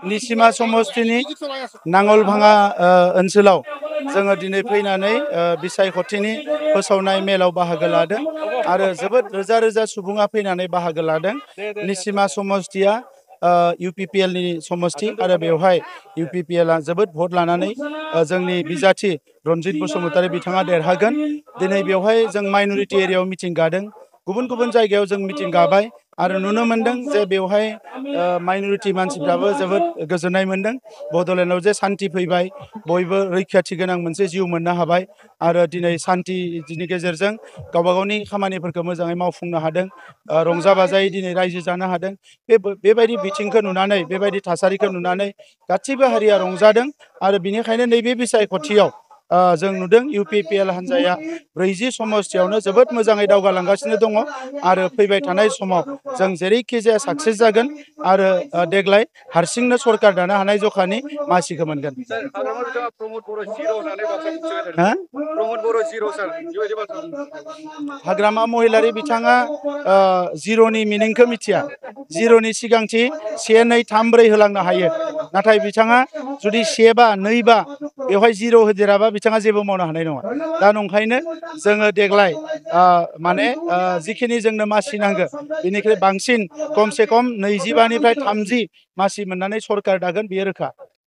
निसिमा समष्टिनि नांगलभाङा ओनसोलाव जोङो दिनै फैनानै बिसायख'थिनि फोसावनाय मेलाव बाहागो लादों आरो जोबोद रोजा रोजा सुबुङा फैनानै बाहागो लादों। निसिमा समष्टिया UPPL नि समष्टि आरो बेवहाय UPPL आ जोबोद भट लानानै जोंनि बिजाथि रनजित बसुमतारी बिथाङा देरहागोन। दिनै बेवहाय जों माइनरिटि एरियायाव मिटिं गादों, गुबुन गुबुन जायगायाव जों मिटिं गाबाय आरो नुनो मोनदों जे बेवहाय माइनरिटि मानसिफ्राबो जोबोद गोजोननाय मोनदों। बड'लेण्डआव जे सान्थि फैबाय, बयबो रैखाथि गोनां मोनसे जिउ मोननो हाबाय आरो दिनै सान्थिनि गेजेरजों गावबा गावनि खामानिफोरखौ मोजाङै मावफुंनो हादों, रंजा बाजायै दिनै रायजो जानो हादों। बेबायदि बिथिंखौ नुनानै, बेबायदि थासारिखौ नुनानै गासैबो हारिया रंजादों आरो बिनिखायनो नैबे बिसायख'थियाव जों नुदों UPPL हान्जाया 40 समष्टियावनो जोबोद मोजाङै दावगालांगासिनो दङ आरो फैबाय थानाय समाव जों जेरैखि जाया साक्सेस जागोन आरो देग्लाय हारसिंनो सरकार दानो हानाय जखानि मासिखौ मोनगोन। हाग्रामा महिलारि बिथाङा जिर'नि मिनिंखौ मिथिया। जिर'नि सिगांथि 1, 2, 3, 4 होलांनो हायो, नाथाय बिथाङा जुदि 1 बा 2 बा बेवहाय जिर' होदेराबा बिथाङा जेबो मावनो हानाय नङा। दा नंखायनो जोङो देग्लाय माने जिखिनि जोंनो मासि नांगौ बेनिख्रुइ बांसिन खमसे खम 25 निफ्राय 30 मासि मोननानै सरकार दागोन, बेयो रोखा।